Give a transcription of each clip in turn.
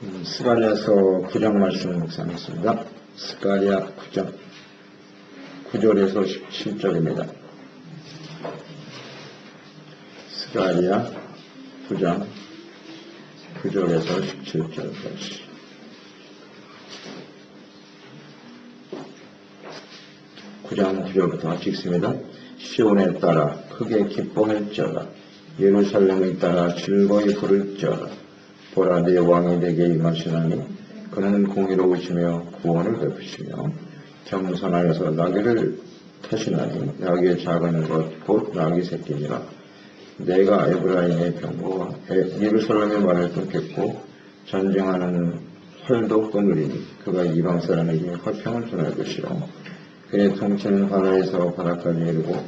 스가랴서 9장 말씀을 묵상했습니다. 스가랴 9장 9절에서 17절입니다. 스가랴 9장 9절에서 17절까지. 구장 9절부터 읽습니다. 시온에 따라 크게 기뻐할지어다. 예루살렘에 따라 즐거이 부를지어다. 보라, 내 왕이 내게 임하시나니 그는 공의로우시며 구원을 베푸시며 겸손하여서 나귀를 타시나니 나귀의 작은 것 곧 나귀 새끼니라. 내가 에브라임의 병거와 예루살렘의 말을 끊겠고 전쟁하는 활도 끊으리니 그가 이방 사람에게 화평을 전할 것이요 그의 통치는 바다에서 바다까지 이르고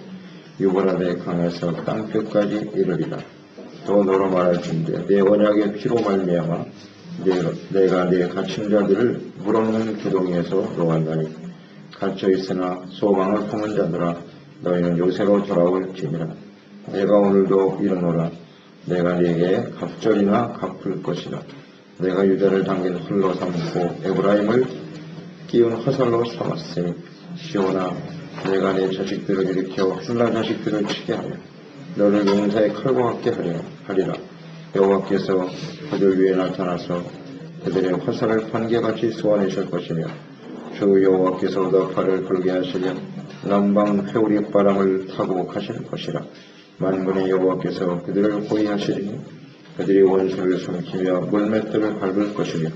유브라데 강에서 땅끝까지 이르리라. 또 너로 말할진대 내 언약의 피로 말미암아 내가 내 갇힌 자들을 물없는 구덩이에서 놓았나니 갇혀있으나 소망을 품은 자들아 너희는 요새로 돌아올지니라. 내가 오늘도 이르노라. 내가 네게 갑절이나 갚을 것이라. 내가 유다를 당긴 홀로 삼고 에브라임을 끼운 화살로 삼았으니 시온아, 내가 내 자식들을 일으켜 훌라 자식들을 치게 하여 너를 용사의 칼과 같게 하리라. 여호와께서 그들 위에 나타나서 그들의 화살을 번개같이 쏘아내실 것이며 주 여호와께서 너팔을 불게 하시려 남방 회오리 바람을 타고 가실 것이라. 만군의 여호와께서 그들을 호위하시리니 그들이 원수를 숨기며 물맷들을 밟을 것이며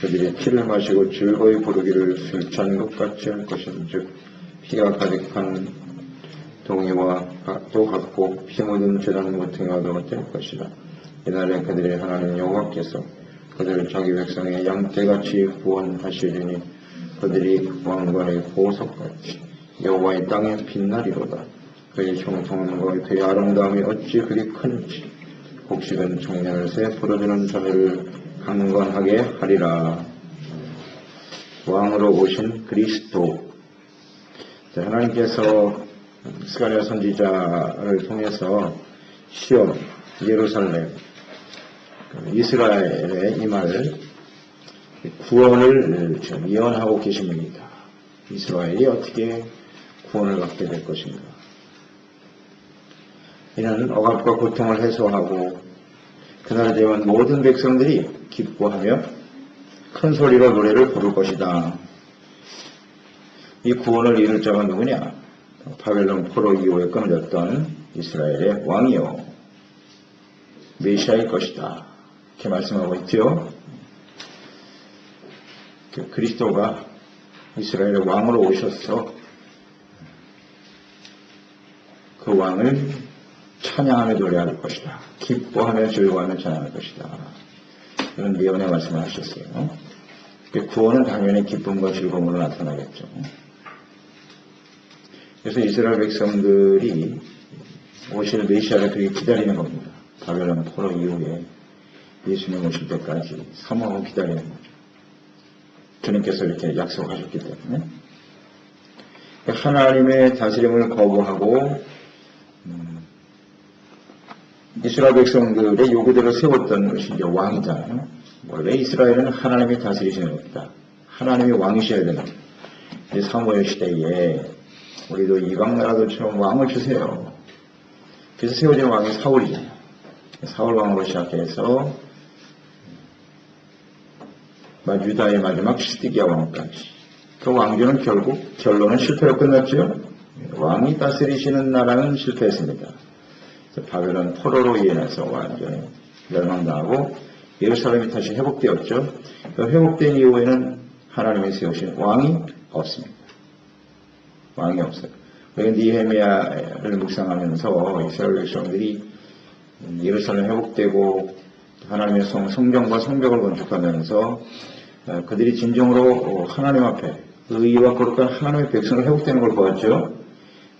그들이 피를 마시고 즐거이 부르기를 술 찬 것 같이 할 것인즉 피가 가득한 동이와 또 같고 피 묻은 죄단 모퉁이와도 될 것이다. 이날에 그들의 하나님 여호와께서 그들을 자기 백성의 양떼같이 구원하시리니 그들이 왕관의 보석같이 여호와의 땅에 빛나리로다. 그의 형통함과 그의 아름다움이 어찌 그리 큰지 곡식은 청년을 새 부러지는 자녀를 강건하게 하리라. 왕으로 오신 그리스도. 하나님께서 스가랴 선지자를 통해서 시온, 예루살렘, 이스라엘에 임할 구원을 예언하고 계신 분이다. 이스라엘이 어떻게 구원을 받게 될 것인가. 이는 억압과 고통을 해소하고 그날이 되면 모든 백성들이 기뻐하며 큰 소리로 노래를 부를 것이다. 이 구원을 이룰 자가 누구냐? 바벨론 포로 이후에 끊어졌던 이스라엘의 왕이요 메시아일 것이다. 이렇게 말씀하고 있죠. 그리스도가 이스라엘의 왕으로 오셔서 그 왕을 찬양하며 노래할 것이다. 기뻐하며 즐거워하며 찬양할 것이다. 이런 예언의 말씀을 하셨어요. 구원은 당연히 기쁨과 즐거움으로 나타나겠죠. 그래서 이스라엘 백성들이 오실 메시아를 되게 기다리는 겁니다. 바벨론 포로 이후에 예수님 오실 때까지 사모하고 기다리는 거죠. 주님께서 이렇게 약속하셨기 때문에 하나님의 다스림을 거부하고 이스라엘 백성들의 요구대로 세웠던 것이 이제 왕이잖아요. 원래 이스라엘은 하나님이 다스리시는 겁니다. 하나님이 왕이셔야 되는 사무엘 시대에 우리도 이방 나라들처럼 왕을 주세요. 그래서 세워진 왕이 사울이잖아요. 사울 왕으로 시작해서 유다의 마지막 시드기야 왕까지. 그 왕조는 결국 결론은 실패로 끝났죠. 왕이 다스리시는 나라는 실패했습니다. 바벨론 포로로 인해서 완전히 멸망당하고 예루살렘이 다시 회복되었죠. 그 회복된 이후에는 하나님이 세우신 왕이 없습니다. 왕이 없어요. 니헤미야를 묵상하면서 이스라엘 백성들이 예루살렘 회복되고 하나님의 성전과 성벽을 건축하면서 그들이 진정으로 하나님 앞에 의와 거룩한 하나님의 백성을 회복되는 걸 보았죠.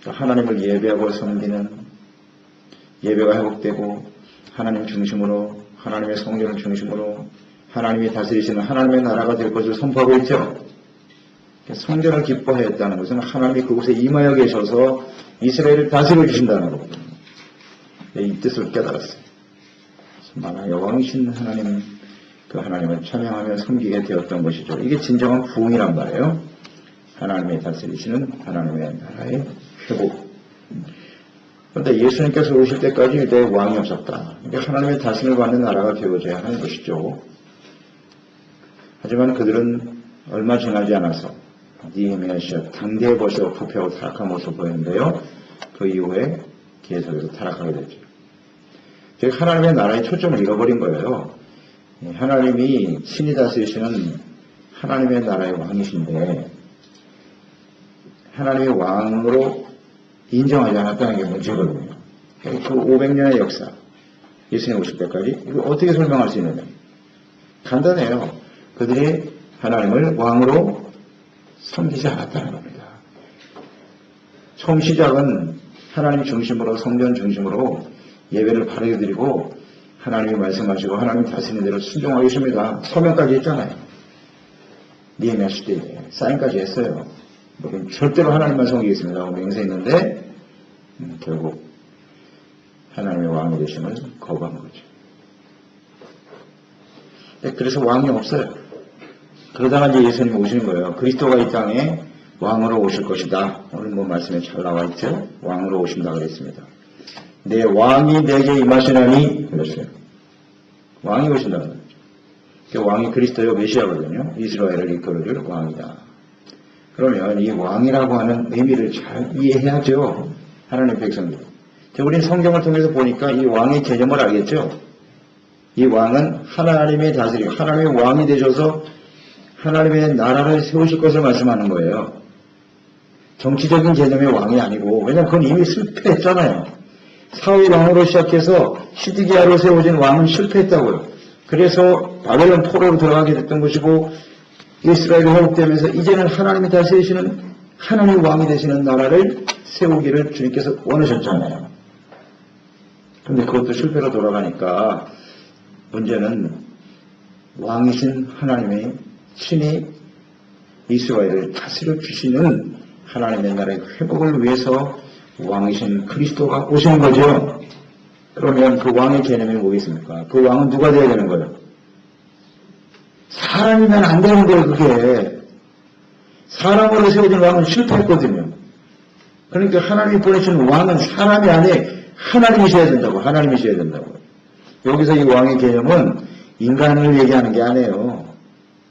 하나님을 예배하고 섬기는 예배가 회복되고 하나님 중심으로 하나님의 성전을 중심으로 하나님이 다스리시는 하나님의 나라가 될 것을 선포하고 있죠. 성전을 기뻐했다는 것은 하나님이 그곳에 임하여 계셔서 이스라엘을 다스려 주신다는 거거든요. 이 뜻을 깨달았어요. 만화 여왕이신 하나님 그 하나님을 찬양하며 섬기게 되었던 것이죠. 이게 진정한 부흥이란 말이에요. 하나님의 다스리시는 하나님의 나라의 회복. 그런데 예수님께서 오실 때까지 유대에 왕이 없었다. 이게 하나님의 다스림을 받는 나라가 되어져야 하는 것이죠. 하지만 그들은 얼마 지나지 않아서 니헤미야 당대에 벌써 부패하고 타락한 모습을 보였는데요. 그 이후에 계속해서 타락하게 되죠. 즉 하나님의 나라의 초점을 잃어버린 거예요. 하나님이 친히 다스리시는 하나님의 나라의 왕이신데 하나님의 왕으로 인정하지 않았다는 게 문제거든요. 그 500년의 역사, 예수님 오실 때까지 이거 어떻게 설명할 수 있느냐? 간단해요. 그들이 하나님을 왕으로 섬기지 않았다는 겁니다. 처음 시작은 하나님 중심으로 성전 중심으로 예배를 바르게 드리고 하나님이 말씀하시고 하나님 다스리는 대로 순종하겠습니다. 서명까지 했잖아요. 니헤미야 시대에 사인까지 했어요. 절대로 하나님만 섬기겠습니다 하고 맹세했는데 결국 하나님의 왕이 되심을 거부한 거죠. 그래서 왕이 없어요. 그러다가 이제 예수님이 오시는 거예요. 그리스도가 이 땅에 왕으로 오실 것이다. 오늘 뭐 말씀에 잘 나와 있죠. 왕으로 오신다 그랬습니다. 내 왕이 내게 임하시나니 그랬어요. 왕이 오신다는 거죠. 그 왕이 그리스도요 메시아거든요. 이스라엘을 이끌어줄 왕이다. 그러면 이 왕이라고 하는 의미를 잘 이해해야죠. 하나님 백성들. 우리는 성경을 통해서 보니까 이 왕의 개념을 알겠죠. 이 왕은 하나님의 다스리고 하나님의 왕이 되셔서 하나님의 나라를 세우실 것을 말씀하는 거예요. 정치적인 개념의 왕이 아니고, 왜냐하면 그건 이미 실패했잖아요. 사울 왕으로 시작해서 시드기야로 세워진 왕은 실패했다고요. 그래서 바벨론 포로로 들어가게 됐던 것이고 이스라엘이 회복되면서 이제는 하나님이 다스리시는 하나님 왕이 되시는 나라를 세우기를 주님께서 원하셨잖아요. 그런데 그것도 실패로 돌아가니까 문제는 왕이신 하나님의 친히 이스라엘을 다스려 주시는 하나님의 나라의 회복을 위해서 왕이신 그리스도가 오시는 거죠. 그러면 그 왕의 개념이 뭐겠습니까? 그 왕은 누가 되어야 되는 거예요? 사람이면 안 되는 거예요, 그게. 사람으로 세워진 왕은 실패했거든요. 그러니까 하나님이 보내신 왕은 사람이 아니에 하나님이셔야 된다고, 하나님이셔야 된다고. 여기서 이 왕의 개념은 인간을 얘기하는 게 아니에요.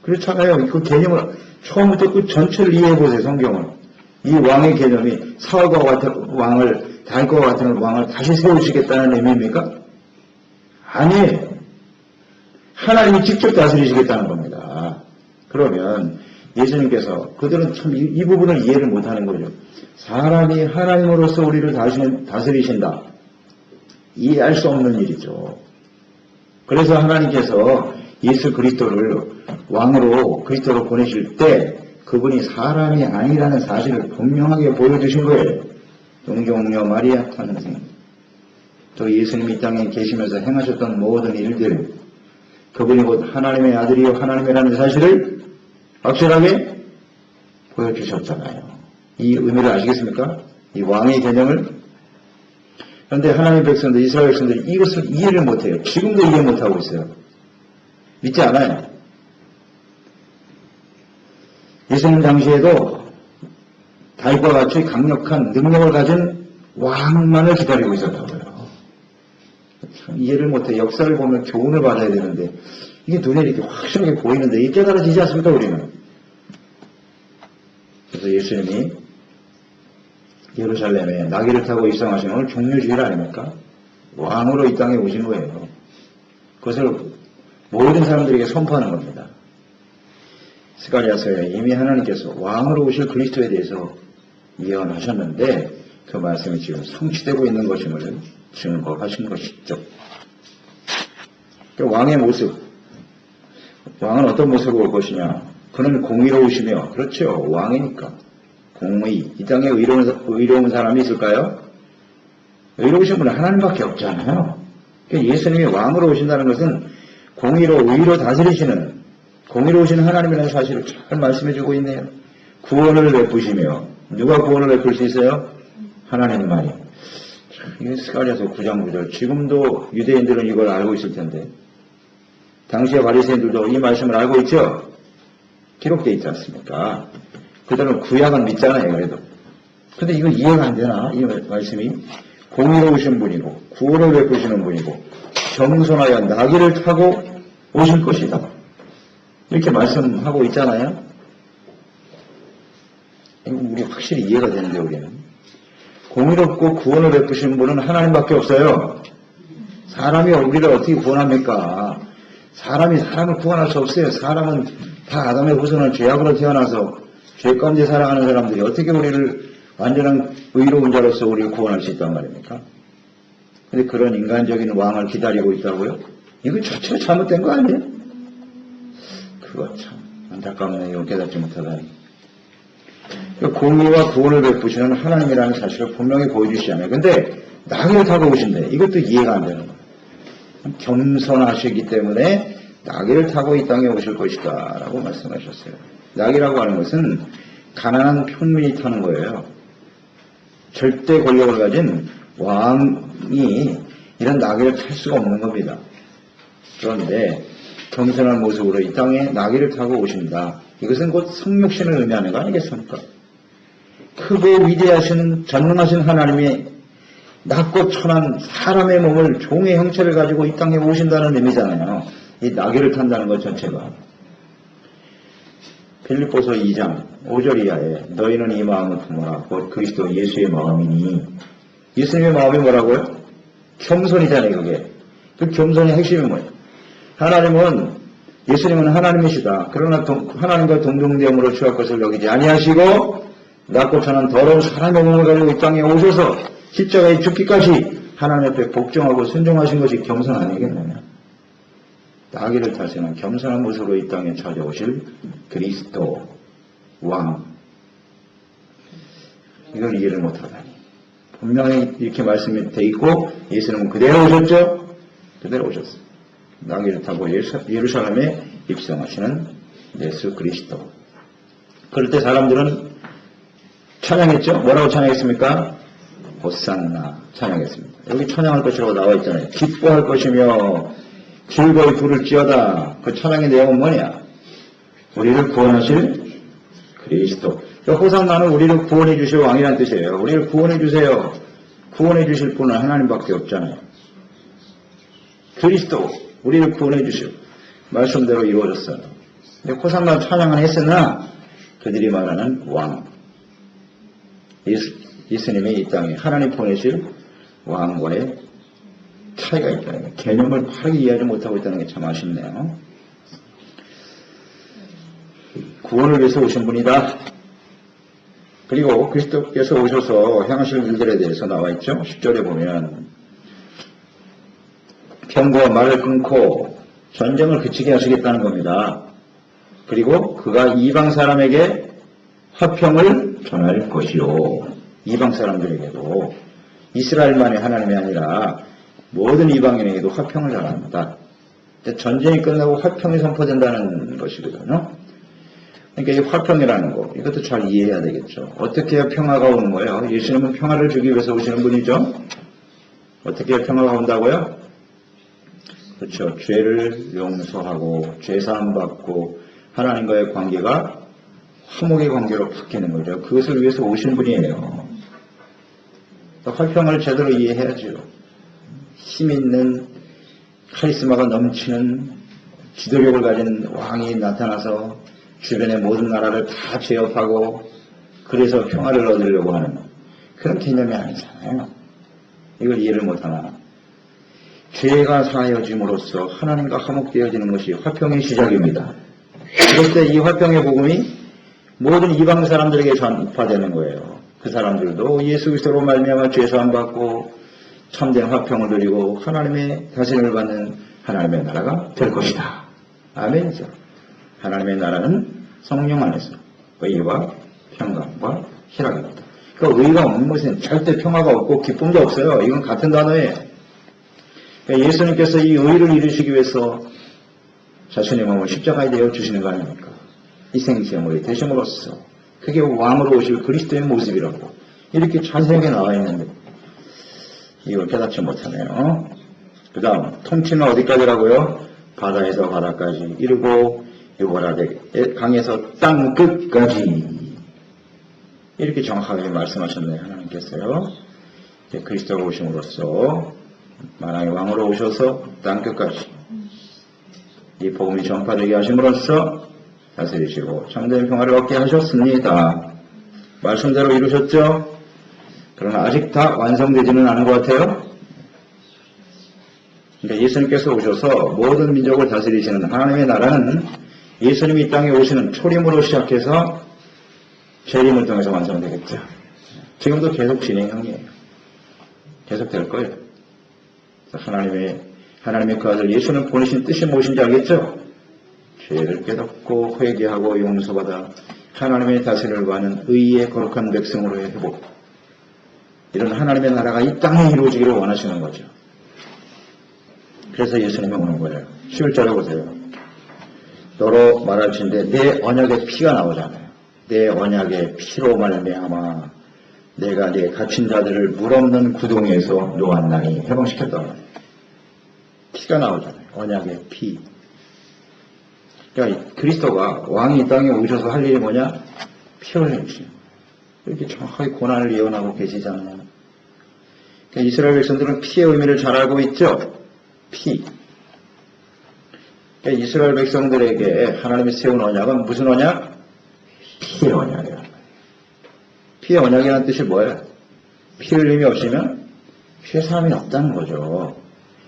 그렇잖아요. 그 개념을 처음부터 그 전체를 이해해보세요, 성경을. 이 왕의 개념이 사울과 같은 왕을, 다윗과 같은 왕을 다시 세우시겠다는 의미입니까? 아니에요. 하나님이 직접 다스리시겠다는 겁니다. 그러면 예수님께서 그들은 참 이 부분을 이해를 못하는 거죠. 사람이 하나님으로서 우리를 다스리신다. 이해할 수 없는 일이죠. 그래서 하나님께서 예수 그리스도를 왕으로 그리스도로 보내실 때 그분이 사람이 아니라는 사실을 분명하게 보여주신 거예요. 동정녀 마리아 탄생. 또 예수님이 이 땅에 계시면서 행하셨던 모든 일들, 그분이 곧 하나님의 아들이요 하나님이라는 사실을 확실하게 보여주셨잖아요. 이 의미를 아시겠습니까? 이 왕의 개념을. 그런데 하나님의 백성들, 이스라엘 백성들이 이것을 이해를 못해요. 지금도 이해 못하고 있어요. 믿지 않아요. 예수님 당시에도 다윗과 같이 강력한 능력을 가진 왕만을 기다리고 있었다고요. 참 이해를 못해. 역사를 보면 교훈을 받아야 되는데 이게 눈에 이렇게 확실하게 보이는데 이게 깨달아지지 않습니까, 우리는? 그래서 예수님이 예루살렘에 나귀를 타고 입성하신 오늘 종료주일 아닙니까? 왕으로 이 땅에 오신 거예요. 그것을 모든 사람들에게 선포하는 겁니다. 스가랴서에 이미 하나님께서 왕으로 오실 그리스도에 대해서 예언하셨는데 그 말씀이 지금 성취되고 있는 것임을 증거하신 것이죠. 왕의 모습, 왕은 어떤 모습으로 올 것이냐? 그는 공의로우시며, 그렇죠, 왕이니까 공의, 이 땅에 의로운 사람이 있을까요? 의로우신 분은 하나님밖에 없잖아요. 그러니까 예수님이 왕으로 오신다는 것은 공의로 의로 다스리시는 공의로우신 하나님이라는 사실을 잘 말씀해주고 있네요. 구원을 베푸시며, 누가 구원을 베풀 수 있어요? 하나님만이. 이게 스가랴서 9장 9절. 지금도 유대인들은 이걸 알고 있을 텐데 당시의 바리새인들도 이 말씀을 알고 있죠? 기록되어 있지 않습니까? 그들은 구약은 믿잖아요, 그래도. 근데 이거 이해가 안 되나? 이 말씀이 공의로우신 분이고 구원을 베푸시는 분이고 겸손하여 나귀를 타고 오실 것이다. 이렇게 말씀하고 있잖아요. 이거 우리 확실히 이해가 되는데 우리는. 공의롭고 구원을 베푸시는 분은 하나님밖에 없어요. 사람이 우리를 어떻게 구원합니까? 사람이 사람을 구원할 수 없어요. 사람은 다 아담의 후손은 죄악으로 태어나서 죄 가운데 살아가는 사람들이 어떻게 우리를 완전한 의로운 자로서 우리를 구원할 수 있단 말입니까? 근데 그런 인간적인 왕을 기다리고 있다고요? 이거 자체가 잘못된 거 아니에요? 그거 참 안타깝네요. 깨닫지 못하다니. 공의와 구원을 베푸시는 하나님이라는 사실을 분명히 보여주시잖아요. 근데 나귀를 타고 오신대. 이것도 이해가 안 되는 거예요. 겸손하시기 때문에 나귀를 타고 이 땅에 오실 것이다 라고 말씀하셨어요. 나귀라고 하는 것은 가난한 평민이 타는 거예요. 절대 권력을 가진 왕이 이런 나귀를 탈 수가 없는 겁니다. 그런데 겸손한 모습으로 이 땅에 나귀를 타고 오신다. 이것은 곧 성육신을 의미하는 거 아니겠습니까? 크고 위대하신 전능하신 하나님이 낮고 천한 사람의 몸을 종의 형체를 가지고 이 땅에 오신다는 의미잖아요. 이 나귀를 탄다는 것 전체가. 빌립보서 2장 5절 이하에 너희는 이 마음을 품어라. 곧 그리스도 예수의 마음이니. 예수님의 마음이 뭐라고요? 겸손이잖아요. 그게. 그 겸손의 핵심이 뭐예요? 예수님은 하나님이시다. 그러나 하나님과 동등됨으로 취할 것을 여기지 아니하시고 낮고 천한 더러운 사람의 몸을 가지고 이 땅에 오셔서 십자가에 죽기까지 하나님 앞에 복종하고 순종하신 것이 겸손 아니겠느냐. 나귀를 타시는 겸손한 모습으로 이 땅에 찾아오실 그리스도 왕. 이걸 이해를 못하다니. 분명히 이렇게 말씀이 돼 있고 예수님은 그대로 오셨죠? 그대로 오셨어요. 나귀를 타고 예루살렘에 입성하시는 예수 그리스도. 그럴 때 사람들은 찬양했죠? 뭐라고 찬양했습니까? 호산나 찬양했습니다. 여기 찬양할 것이라고 나와 있잖아요. 기뻐할 것이며 즐거이 부를지어다. 그 찬양의 내용은 뭐냐? 우리를 구원하실 그리스도. 호산나는 우리를 구원해 주실 왕이라는 뜻이에요. 우리를 구원해 주세요. 구원해 주실 분은 하나님밖에 없잖아요. 그리스도 우리를 구원해 주시오. 말씀대로 이루어졌어요. 근데 호산나 찬양은 했으나 그들이 말하는 왕. 예수님이 이 땅에 하나님 보내실 왕과의 차이가 있다는 거예요. 개념을 바르게 이해하지 못하고 있다는 게 참 아쉽네요. 구원을 위해서 오신 분이다. 그리고 그리스도께서 오셔서 행하실 일들에 대해서 나와 있죠. 10절에 보면 병거와 말을 끊고 전쟁을 그치게 하시겠다는 겁니다. 그리고 그가 이방 사람에게 화평을 전할 것이요. 이방 사람들에게도 이스라엘만의 하나님이 아니라 모든 이방인에게도 화평을 전합니다. 전쟁이 끝나고 화평이 선포된다는 것이거든요. 그러니까 이 화평이라는 거, 이것도 잘 이해해야 되겠죠. 어떻게 해야 평화가 오는 거예요? 예수님은 평화를 주기 위해서 오시는 분이죠. 어떻게 해야 평화가 온다고요? 그렇죠. 죄를 용서하고 죄사함 받고 하나님과의 관계가 화목의 관계로 바뀌는 거죠. 그것을 위해서 오신 분이에요. 화평을 제대로 이해해야죠. 힘 있는 카리스마가 넘치는 지도력을 가진 왕이 나타나서 주변의 모든 나라를 다 제압하고 그래서 평화를 얻으려고 하는 그런 개념이 아니잖아요. 이걸 이해를 못하나. 죄가 사하여짐으로써 하나님과 화목되어지는 것이 화평의 시작입니다. 그럴 때 이 화평의 복음이 모든 이방 사람들에게 전파되는 거예요. 그 사람들도 예수 그리스도로 말미암아 죄사함 받고 참된 화평을 누리고 하나님의 다스림을 받는 하나님의 나라가 될 것이다. 아멘이죠. 하나님의 나라는 성령 안에서 의와 평강과 희락입니다. 그 의가 없는 것은 절대 평화가 없고 기쁨도 없어요. 이건 같은 단어예요. 그러니까 예수님께서 이 의를 이루시기 위해서 자신의 몸을 십자가에 내어 주시는 거 아닙니까? 희생제물이 되심으로써 그게 왕으로 오실 그리스도의 모습이라고 이렇게 자세하게 나와 있는데 이걸 깨닫지 못하네요. 그 다음 통치는 어디까지라고요? 바다에서 바다까지 이르고 유보라데 강에서 땅 끝까지 이렇게 정확하게 말씀하셨네요. 하나님께서요. 이제 그리스도가 오심으로써 만왕의 왕으로 오셔서 땅 끝까지 이 복음이 전파되게 하심으로써 다스리시고 참된 평화를 얻게 하셨습니다. 말씀대로 이루셨죠? 그러나 아직 다 완성되지는 않은 것 같아요. 그러니까 예수님께서 오셔서 모든 민족을 다스리시는 하나님의 나라는 예수님이 이 땅에 오시는 초림으로 시작해서 재림을 통해서 완성되겠죠. 지금도 계속 진행형이에요. 계속 될 거예요. 하나님의 그 아들 예수는 보내신 뜻이 무엇인지 알겠죠? 죄를 깨닫고 회개하고 용서받아 하나님의 다스림을 받는 의의 거룩한 백성으로의 회복. 이런 하나님의 나라가 이 땅에 이루어지기를 원하시는 거죠. 그래서 예수님이 오는 거예요. 11절에 보세요. 너로 말할진대 내 언약의 피가 나오잖아요. 내 언약의 피로 말미암아 내가 네 갇힌 자들을 물 없는 구덩이에서 놓았나니 해방시켰단 말이에요. 피가 나오잖아요. 언약의 피. 그러니까 그리스도가 왕이 이 땅에 오셔서 할 일이 뭐냐? 피 흘리시는 거예요. 이렇게 정확하게 고난을 예언하고 계시잖아요. 그러니까 이스라엘 백성들은 피의 의미를 잘 알고 있죠? 피. 그러니까 이스라엘 백성들에게 하나님이 세운 언약은 무슨 언약? 피의 언약이에요. 피의 언약이라는 뜻이 뭐예요? 피 흘림이 없으면 피의 사함이 없다는 거죠.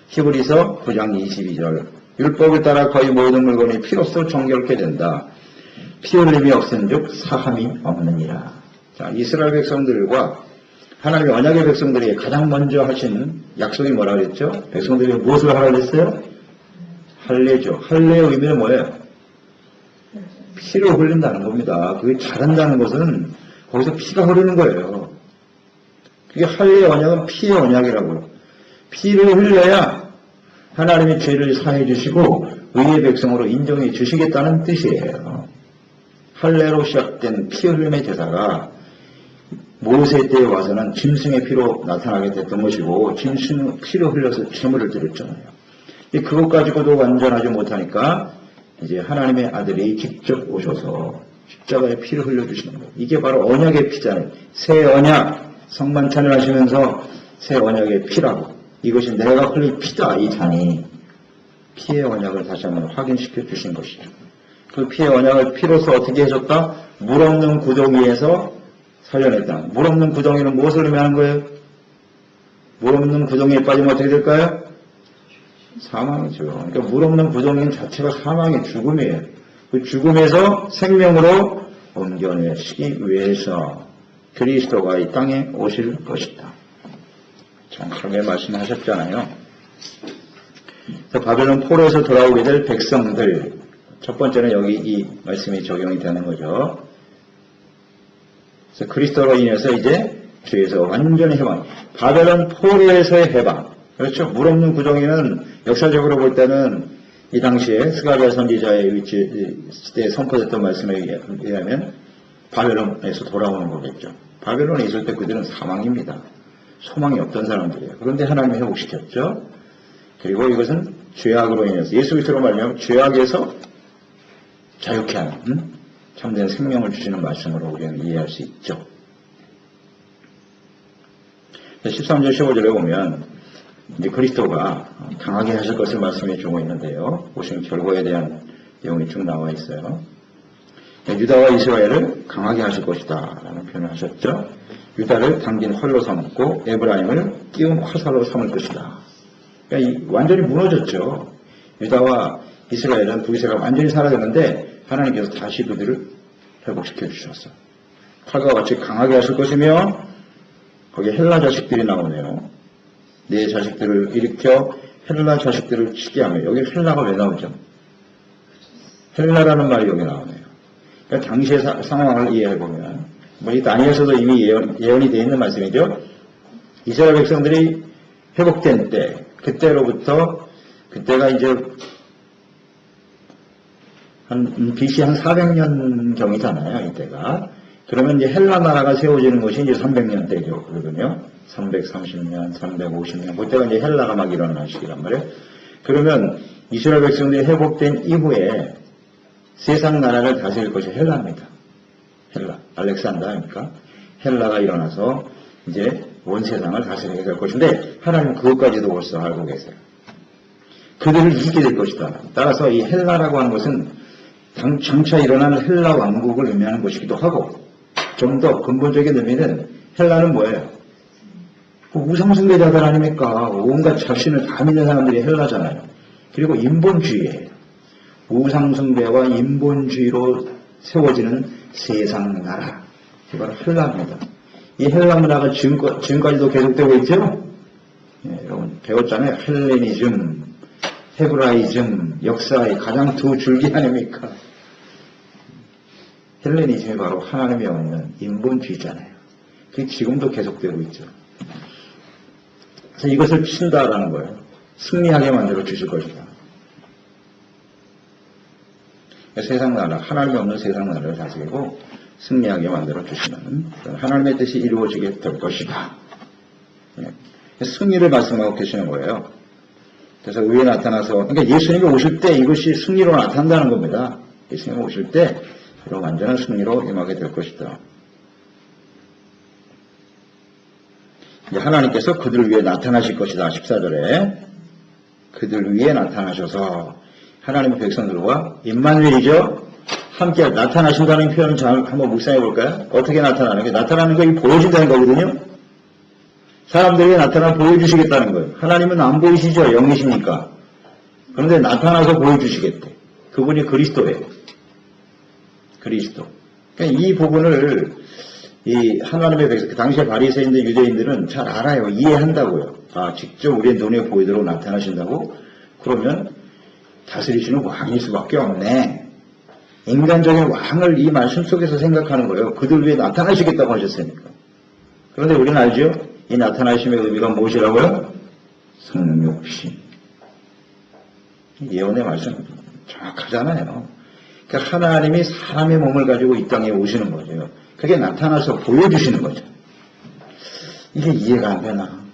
히브리서 9장 22절 율법을 따라 거의 모든 물건이 피로써 정결케 된다. 피 흘림이 없은즉 사함이 없느니라. 자, 이스라엘 백성들과 하나님의 언약의 백성들에게 가장 먼저 하신 약속이 뭐라 그랬죠? 백성들이 무엇을 하라 그랬어요? 할례죠. 할례의 의미는 뭐예요? 피를 흘린다는 겁니다. 그게 잘한다는 것은 거기서 피가 흐르는 거예요. 그게 할례의 언약은 피의 언약이라고요. 피를 흘려야 하나님이 죄를 사해 주시고 의의 백성으로 인정해 주시겠다는 뜻이에요. 할례로 시작된 피 흘림의 제사가 모세 때에 와서는 짐승의 피로 나타나게 됐던 것이고 짐승 피로 흘려서 제물을 드렸잖아요. 그것 가지고도 완전하지 못하니까 이제 하나님의 아들이 직접 오셔서 십자가에 피를 흘려주시는 거예요. 이게 바로 언약의 피잖아요. 새 언약, 성만찬을 하시면서 새 언약의 피라고. 이것이 내가 흘린 피다, 이 잔이. 피의 언약을 다시 한번 확인시켜 주신 것이죠. 그 피의 언약을 피로서 어떻게 해줬다? 물 없는 구덩이에서 살려냈다. 물 없는 구덩이는 무엇을 의미하는 거예요? 물 없는 구덩이에 빠지면 어떻게 될까요? 사망이죠. 그러니까 물 없는 구덩이 자체가 사망의 죽음이에요. 그 죽음에서 생명으로 옮겨내시기 위해서 그리스도가 이 땅에 오실 것이다. 정확하게 말씀하셨잖아요. 바벨론 포로에서 돌아오게 될 백성들, 첫 번째는 여기 이 말씀이 적용이 되는 거죠. 그래서 그리스도로 인해서 이제 주에서 완전히 해방, 바벨론 포로에서의 해방. 그렇죠. 물 없는 구덩이는 역사적으로 볼 때는 이 당시에 스가랴 선지자의 위치에 선포됐던 말씀에 의하면 바벨론에서 돌아오는 거겠죠. 바벨론에 있을 때 그들은 사망입니다. 소망이 없던 사람들이에요. 그런데 하나님이 회복시켰죠. 그리고 이것은 죄악으로 인해서 예수 그리스도로 말하면 죄악에서 자유케 하는 참된 생명을 주시는 말씀으로 우리는 이해할 수 있죠. 13절 15절에 보면 이제 그리스도가 강하게 하실 것을 말씀해 주고 있는데요. 오신 결과에 대한 내용이 쭉 나와 있어요. 유다와 이스라엘을 강하게 하실 것이다 라는 표현을 하셨죠. 유다를 당긴 활로 삼고 에브라임을 끼운 화살로 삼을 것이다. 그러니까 완전히 무너졌죠. 유다와 이스라엘은 부이세가 완전히 사라졌는데 하나님께서 다시 그들을 회복시켜 주셨어요. 칼과 같이 강하게 하실 것이며 거기에 헬라 자식들이 나오네요. 네 자식들을 일으켜 헬라 자식들을 치게 하며 여기 헬라가 왜 나오죠? 헬라라는 말이 여기 나오네요. 그러니까 당시의 상황을 이해해보면 이 다니엘서도 이미 예언이 되어 있는 말씀이죠. 이스라엘 백성들이 회복된 때 그때로부터 그때가 이제 BC 한 400년경이잖아요. 이때가. 그러면 이제 헬라 나라가 세워지는 것이 이제 300년 때거든요. 330년, 350년. 그때가 이제 헬라가 막 일어나는 시기란 말이에요. 그러면 이스라엘 백성들이 회복된 이후에 세상 나라를 다스릴 것이 헬라입니다. 헬라, 알렉산더입니까? 헬라가 일어나서 이제 온 세상을 다스리게 될 것인데 하나님은 그것까지도 벌써 알고 계세요. 그들을 이기게 될 것이다. 따라서 이 헬라라고 하는 것은 장차 일어나는 헬라 왕국을 의미하는 것이기도 하고 좀 더 근본적인 의미는 헬라는 뭐예요? 우상숭배자들 아닙니까? 온갖 잡신을 다 믿는 사람들이 헬라잖아요. 그리고 인본주의예요. 우상숭배와 인본주의로 세워지는 세상 나라. 이건 헬라입니다. 이 헬라 문화가 지금까지도 계속되고 있죠? 예, 여러분 배웠잖아요. 헬레니즘, 헤브라이즘, 역사의 가장 두 줄기 아닙니까? 헬레니즘이 바로 하나님이 없는 인본주의잖아요. 그게 지금도 계속되고 있죠. 그래서 이것을 친다라는 거예요. 승리하게 만들어 주실 것이다. 세상 나라, 하나님이 없는 세상 나라를 다스리고 승리하게 만들어 주시는 하나님의 뜻이 이루어지게 될 것이다. 승리를 말씀하고 계시는 거예요. 그래서 위에 나타나서, 그러니까 예수님이 오실 때 이것이 승리로 나타난다는 겁니다. 예수님이 오실 때 이런 완전한 승리로 임하게 될 것이다. 하나님께서 그들 위에 나타나실 것이다. 14절에 그들 위에 나타나셔서 하나님의 백성들과 임마누엘이죠. 함께 나타나신다는 표현을 잘 한번 묵상해 볼까요? 어떻게 나타나는 게? 나타나는 거 보여진다는 거거든요. 사람들에게 나타나 보여주시겠다는 거예요. 하나님은 안 보이시죠? 영이시니까. 그런데 나타나서 보여주시겠대. 그분이 그리스도예요. 그리스도. 그러니까 이 부분을 이 하나님의 백성, 그 당시에 바리새인들 유대인들은 잘 알아요. 이해한다고요. 아, 직접 우리의 눈에 보이도록 나타나신다고? 그러면 다스리시는 왕일 수밖에 없네. 인간적인 왕을 이 말씀 속에서 생각하는 거예요. 그들 위해 나타나시겠다고 하셨으니까. 그런데 우리는 알죠? 이 나타나심의 의미가 무엇이라고요? 성육신. 예언의 말씀 정확하잖아요. 그러니까 하나님이 사람의 몸을 가지고 이 땅에 오시는 거죠. 그게 나타나서 보여주시는 거죠. 이게 이해가 안 되나?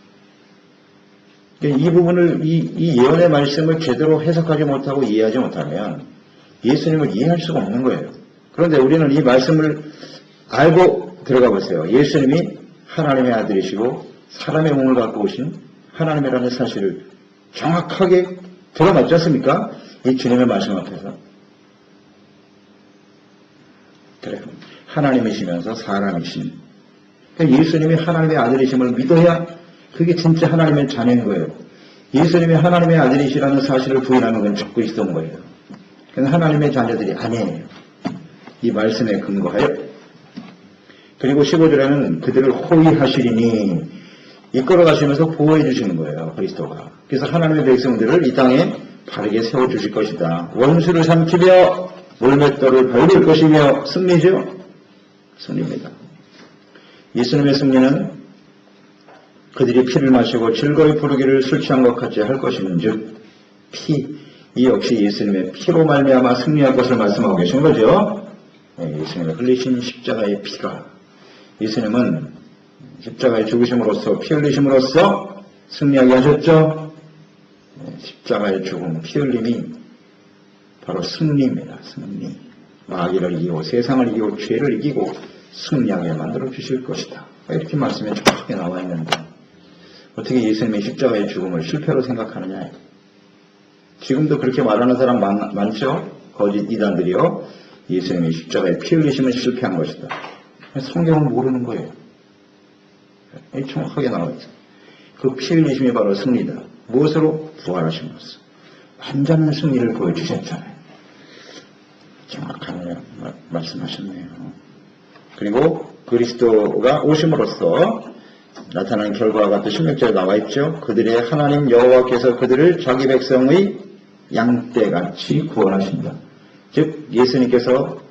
이 부분을, 이 예언의 말씀을 제대로 해석하지 못하고 이해하지 못하면 예수님을 이해할 수가 없는 거예요. 그런데 우리는 이 말씀을 알고 들어가 보세요. 예수님이 하나님의 아들이시고 사람의 몸을 갖고 오신 하나님이라는 사실을 정확하게 들어맞지 않습니까? 이 주님의 말씀 앞에서. 그래요. 하나님이시면서 사람이신. 그러니까 예수님이 하나님의 아들이심을 믿어야 그게 진짜 하나님의 자녀인 거예요. 예수님이 하나님의 아들이시라는 사실을 부인하는 건 적그리스도인 거예요. 그러니까 하나님의 자녀들이 아니에요. 이 말씀에 근거하여. 그리고 15절에는 그들을 호위하시리니 이끌어가시면서 보호해 주시는 거예요. 그리스도가. 그래서 하나님의 백성들을 이 땅에 바르게 세워주실 것이다. 원수를 삼키며 물맷돌을 밟을 것이며 승리죠? 승리입니다. 예수님의 승리는 그들이 피를 마시고 즐거이 부르기를 술 취한 것 같이 할 것인즉 피, 이 역시 예수님의 피로 말미암아 승리할 것을 말씀하고 계신 거죠. 예수님의 흘리신 십자가의 피가 예수님은 십자가의 죽으심으로써 피 흘리심으로써 승리하게 하셨죠. 십자가의 죽음, 피 흘림이 바로 승리입니다. 승리. 마귀를 이기고 세상을 이기고 죄를 이기고 승리하게 만들어 주실 것이다. 이렇게 말씀에 정확하게 나와 있는데 어떻게 예수님의 십자가의 죽음을 실패로 생각하느냐. 지금도 그렇게 말하는 사람 많죠? 거짓 이단들이요. 예수님의 십자가의 피 흘리심은 실패한 것이다. 성경은 모르는 거예요. 정확하게 나와 있어요. 그 피 흘리심이 바로 승리다. 무엇으로? 부활하신 것으로. 완전한 승리를 보여주셨잖아요. 정확하게 말씀하셨네요. 그리고 그리스도가 오심으로써 나타나는 결과와 같은 16절에 나와 있죠. 그들의 하나님 여호와께서 그들을 자기 백성의 양떼같이 구원하신다. 즉 예수님께서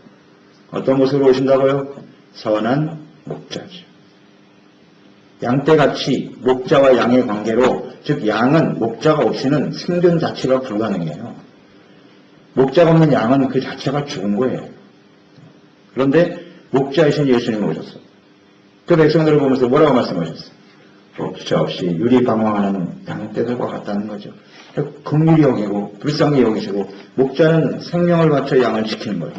어떤 모습으로 오신다고요? 선한 목자죠. 양떼같이 목자와 양의 관계로, 즉 양은 목자가 없이는 생존 자체가 불가능해요. 목자가 없는 양은 그 자체가 죽은 거예요. 그런데 목자이신 예수님이 오셨어요. 그 백성들을 보면서 뭐라고 말씀하셨어요? 목자 없이 유리방황하는 양떼들과 같다는 거죠. 긍휼히 여기고 불쌍히 여기시고 목자는 생명을 바쳐 양을 지키는 거예요.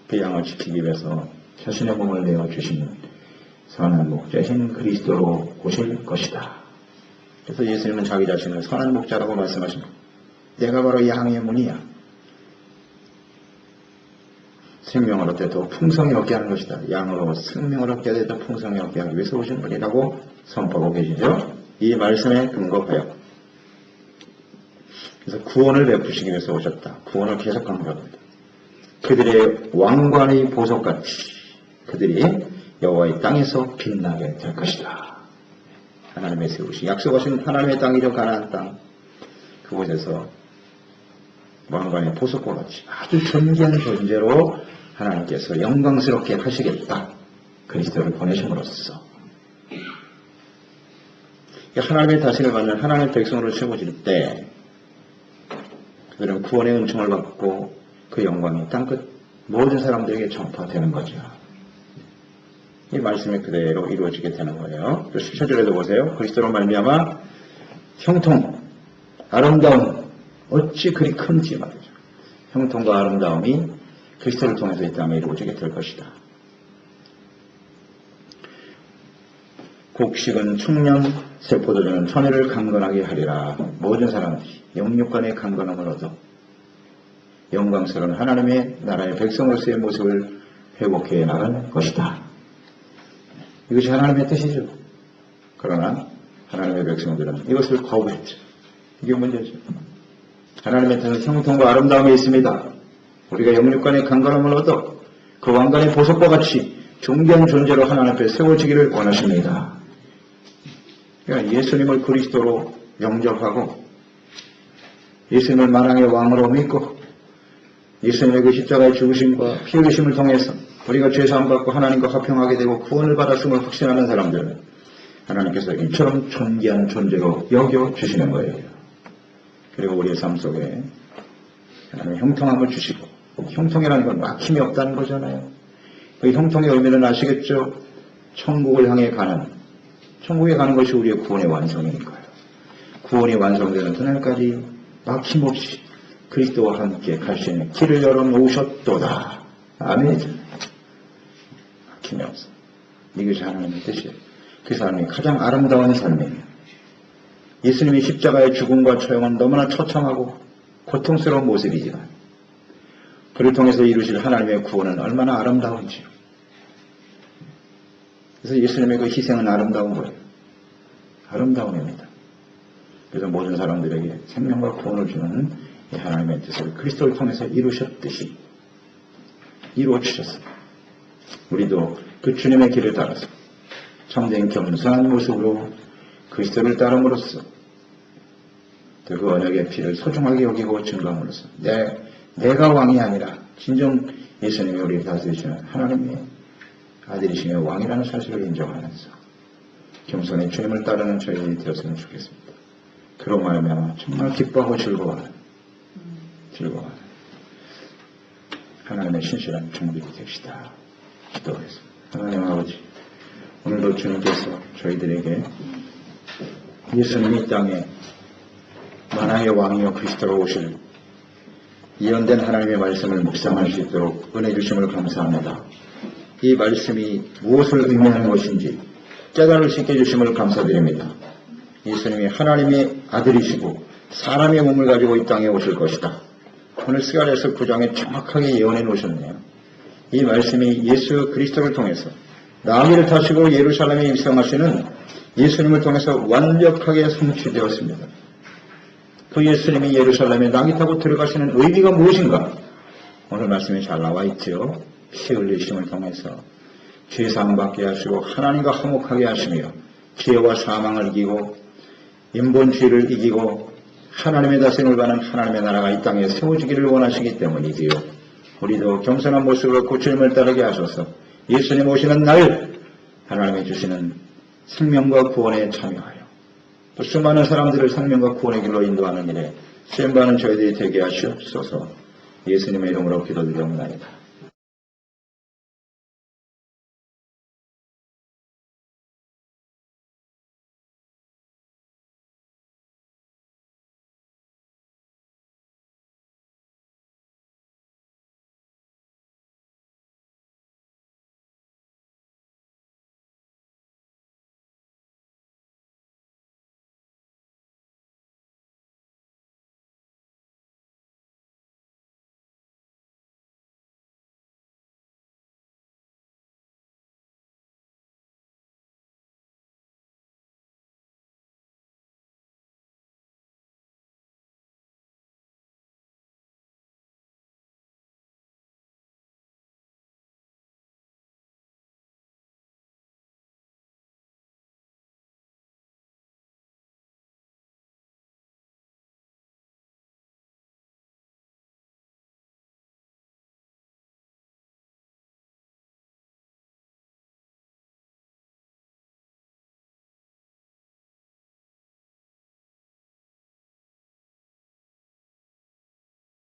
그 양을 지키기 위해서 자신의 몸을 내어주신 선한 목자신 그리스도로 오실 것이다. 그래서 예수님은 자기 자신을 선한 목자라고 말씀하십니다. 내가 바로 양의 문이야. 생명을 얻게 더 풍성히 얻게 하는 것이다. 양으로 생명을 얻게 되더 풍성히 얻게 하기 위해서 오신 분이라고 선포하고 계시죠. 이 말씀에 근거하여 그래서 구원을 베푸시기 위해서 오셨다. 구원을 계속한 겁니다. 그들의 왕관의 보석같이 그들이 여호와의 땅에서 빛나게 될 것이다. 하나님의 세우신 약속하신 하나님의 땅이죠. 가나안 땅. 그곳에서 왕관의 보석과 같이 아주 존귀한 존재로 하나님께서 영광스럽게 하시겠다. 그리스도를 보내심으로써 하나님의 다스림을 받는 하나님의 백성으로 세워질 때 그들은 구원의 은총을 받고 그 영광이 땅끝 모든 사람들에게 전파되는 거죠. 이 말씀이 그대로 이루어지게 되는 거예요. 또 17절에도 보세요. 그리스도로 말미암아 형통, 아름다움 어찌 그리 큰지 말이죠. 형통과 아름다움이 그리스도를 통해서 이 땅에 이루어지게 될 것이다. 곡식은 청년, 세포도주는 천혜를 강건하게 하리라. 모든 사람들이 영육간의 강건함을 얻어 영광스러운 하나님의 나라의 백성으로서의 모습을 회복해 나갈 것이다. 이것이 하나님의 뜻이죠. 그러나 하나님의 백성들은 이것을 거부했죠. 이게 문제죠. 하나님의 뜻은 형통과 아름다움이 있습니다. 우리가 영육간의 강건함을 얻어 그 왕관의 보석과 같이 존귀한 존재로 하나님 앞에 세워지기를 원하십니다. 그러니까 예수님을 그리스도로 영접하고 예수님을 만왕의 왕으로 믿고 예수님의 그 십자가의 죽으심과 피 흘리심을 통해서 우리가 죄사함 받고 하나님과 화평하게 되고 구원을 받았음을 확신하는 사람들은 하나님께서 이처럼 존귀한 존재로 여겨주시는 거예요. 그리고 우리의 삶 속에 하나님의 형통함을 주시고 형통이라는 건 막힘이 없다는 거잖아요. 그 형통의 의미는 아시겠죠? 천국을 향해 가는 천국에 가는 것이 우리의 구원의 완성이니까요. 구원이 완성되는 그날까지 막힘없이 그리스도와 함께 갈 수 있는 길을 열어놓으셨도다. 아멘. 막힘이 없어. 이것이 하나님의 뜻이에요. 그 삶이 가장 아름다운 삶이에요. 예수님이 십자가의 죽음과 처형은 너무나 처참하고 고통스러운 모습이지만 그를 통해서 이루실 하나님의 구원은 얼마나 아름다운지요. 그래서 예수님의 그 희생은 아름다운 거예요. 아름다운 겁니다. 그래서 모든 사람들에게 생명과 구원을 주는 이 하나님의 뜻을 그리스도를 통해서 이루셨듯이 이루어 주셨습니다. 우리도 그 주님의 길을 따라서 참된 겸손한 모습으로 그리스도를 따름으로써 또 그 언약의 피를 소중하게 여기고 증거함으로써 내가 왕이 아니라 진정 예수님이 우리를 다스리시는 하나님의 아들이시며 왕이라는 사실을 인정하면서 겸손히 주님을 따르는 저희들이 되었으면 좋겠습니다. 그로 말하면 정말 기뻐하고 즐거워하는 하나님의 신실한 종들이 됩시다. 기도하겠습니다. 하나님 아버지, 오늘도 주님께서 저희들에게 예수님이 이 땅에 만왕의 왕이여 그리스도로 오실 예언된 하나님의 말씀을 묵상할 수 있도록 은혜 주심을 감사합니다. 이 말씀이 무엇을 의미하는 것인지 깨달을 수 있게 해주심을 감사드립니다. 예수님이 하나님의 아들이시고 사람의 몸을 가지고 이 땅에 오실 것이다. 오늘 스가랴서 9장에 정확하게 예언해 놓으셨네요. 이 말씀이 예수 그리스도를 통해서 나귀를 타시고 예루살렘에 입성하시는 예수님을 통해서 완벽하게 성취되었습니다. 그 예수님이 예루살렘에 나귀 타고 들어가시는 의미가 무엇인가? 오늘 말씀이 잘 나와 있죠. 피 흘리심을 통해서 죄사함 받게 하시고 하나님과 화목하게 하시며 죄와 사망을 이기고 인본주의를 이기고 하나님의 다스림을 받는 하나님의 나라가 이 땅에 세워지기를 원하시기 때문이지요. 우리도 겸손한 모습으로 구주님을 따르게 하셔서 예수님 오시는 날 하나님이 주시는 생명과 구원에 참여하여 또 수많은 사람들을 생명과 구원의 길로 인도하는 일에 쓰임받는 저희들이 되게 하시옵소서. 예수님의 이름으로 기도드리옵나이다.